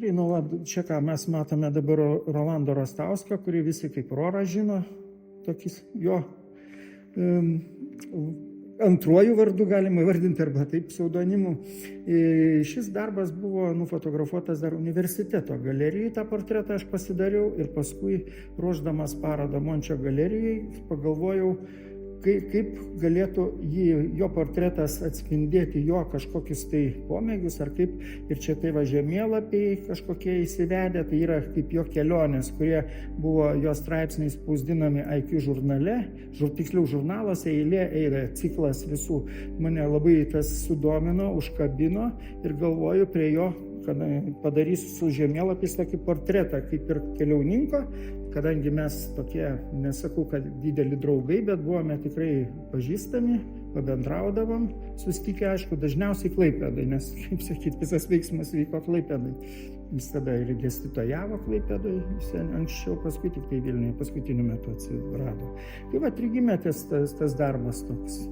Tikrai, nu, čia ką mes matome dabar Rolando Rastausko, kurį visi kaip Rorą žino, tokis jo antruoju vardu galima vardinti arba taip pseudonimu. Šis darbas buvo nufotografuotas dar universiteto galerijai, tą portretą aš pasidariau ir paskui ruošdamas parodą Mončio galerijai pagalvojau, kaip galėtų jo portretas atspindėti jo kažkokius tai pomėgius ar kaip. Ir čia tai žemėlapiai kažkokie įsivedę, tai yra kaip jo kelionės, kurie buvo jo straipsniai spausdinami IQ žurnale, tiksliau žurnaluose eilė, ciklas visų. Mane labai tas sudomino, užkabino ir galvoju prie jo, kad padarysiu su žemėlapis tokį portretą kaip ir keliauninko, kadangi mes tokie, nesakau, kad dideli draugai, bet buvome tikrai pažįstami, pabendraudavom, susitikę, aišku, dažniausiai Klaipėdai, nes, kaip sakyti, visas veiksmas vyko Klaipėdai. Jis tada ir dėstytojavo Klaipėdai, anksčiau, paskui tik tai Vilniuje, paskutiniu metu atsirado. Tai va, 3 metais tas darbas toks.